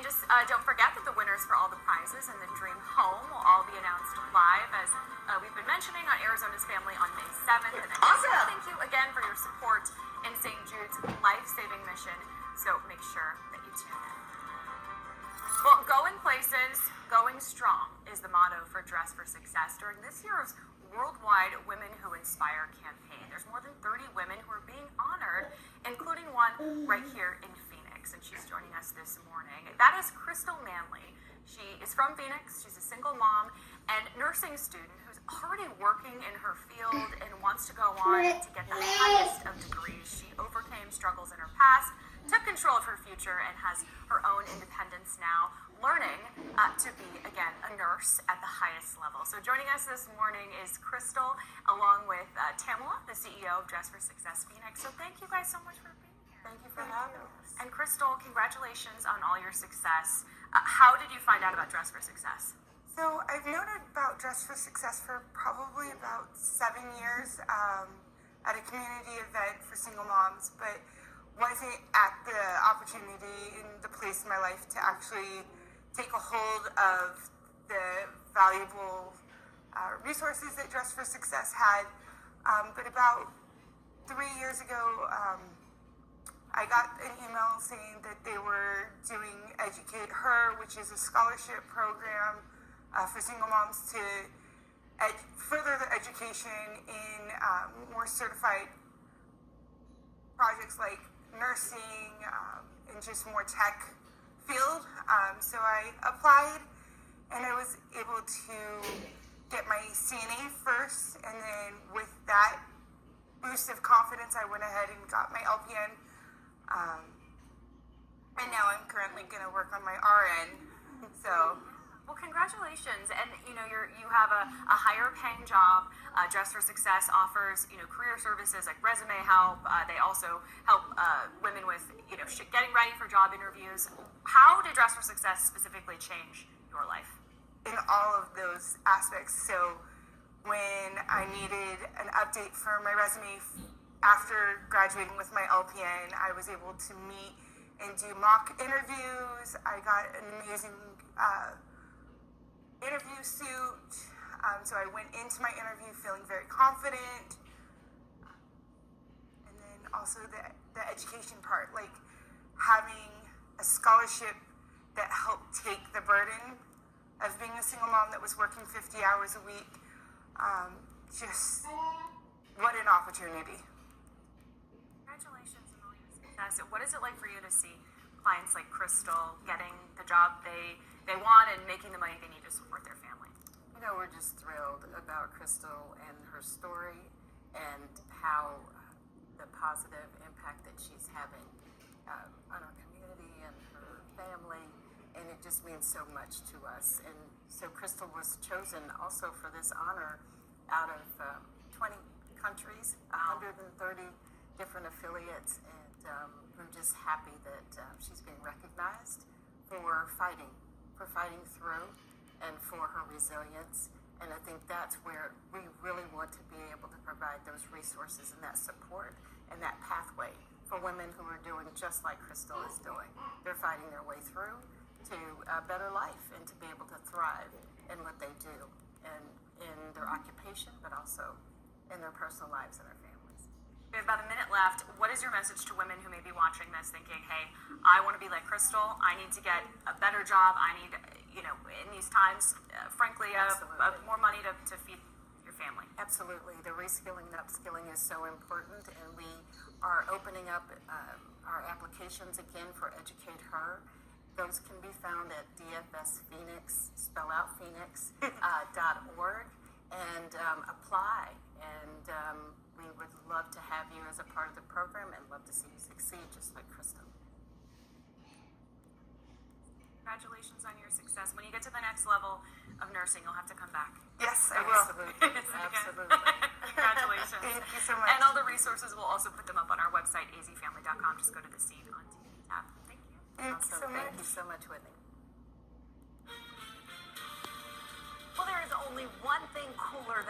And just don't forget that the winners for all the prizes and the Dream Home will all be announced live, as we've been mentioning, on Arizona's Family on May 7th. And Awesome. thank you again for your support in St. Jude's life-saving mission. So make sure that you tune in. Well, going places, going strong is the motto for Dress for Success during this year's Worldwide Women Who Inspire campaign. There's more than 30 women who are being honored, including one right here in Phoenix, and she's joining us this morning. That is Manley. She is from Phoenix. She's a single mom and nursing student who's already working in her field and wants to go on to get the highest of degrees. She overcame struggles in her past, took control of her future, and has her own independence now, learning to be, again, a nurse at the highest level. So joining us this morning is Crystal, along with Tamela, the CEO of Dress for Success Phoenix. So thank you guys so much for being here. Thank you for having us. And Crystal, congratulations on all your success. How did you find out about Dress for Success? So I've known about Dress for Success for probably about 7 years at a community event for single moms, but wasn't at the opportunity in the place in my life to actually take a hold of the valuable resources that Dress for Success had. But about 3 years ago, I got an email saying that they were doing Educate Her, which is a scholarship program for single moms to further their education in more certified projects like nursing and just more tech field. So I applied, and I was able to get my CNA first, and then with that boost of confidence, I went ahead and got my LPN. And now I'm currently going to work on my RN. So, well, congratulations. And you have a higher paying job. Dress for Success offers career services like resume help. They also help women with getting ready for job interviews. How did Dress for Success specifically change your life? In all of those aspects. So when I needed an update for my resume after graduating with my LPN, I was able to meet and do mock interviews. I got an amazing interview suit. So I went into my interview feeling very confident. And then also the education part, like having a scholarship that helped take the burden of being a single mom that was working 50 hours a week. Just what an opportunity. Congratulations on all your success. What is it like for you to see clients like Crystal getting the job they want and making the money they need to support their family? We're just thrilled about Crystal and her story and how the positive impact that she's having on our community and her family, and it just means so much to us. And so Crystal was chosen also for this honor out of 20 countries, 130 different affiliates, and we're just happy that she's being recognized for fighting through and for her resilience. And I think that's where we really want to be able to provide those resources and that support and that pathway for women who are doing just like Crystal is doing. They're fighting their way through to a better life and to be able to thrive in what they do and in their occupation, but also in their personal lives and their families. We have about a minute left. What is your message to women who may be watching this thinking, hey, I want to be like Crystal, I need to get a better job, I need, in these times, frankly, more money to feed your family? Absolutely. The reskilling and upskilling is so important, and we are opening up our applications again for Educate Her. Those can be found at dfsphoenix, spell out Phoenix, .org, and apply. And we would love to have you as a part of the program and love to see you succeed just like Crystal. Congratulations on your success. When you get to the next level of nursing, you'll have to come back. Yes, I will. Absolutely. Absolutely. Congratulations. Thank you so much. And all the resources, we'll also put them up on our website, azfamily.com. Just go to the Scene on TV tab. Thank you. Thank you so much. Thank you so much, Whitney. Well, there is only one thing cooler than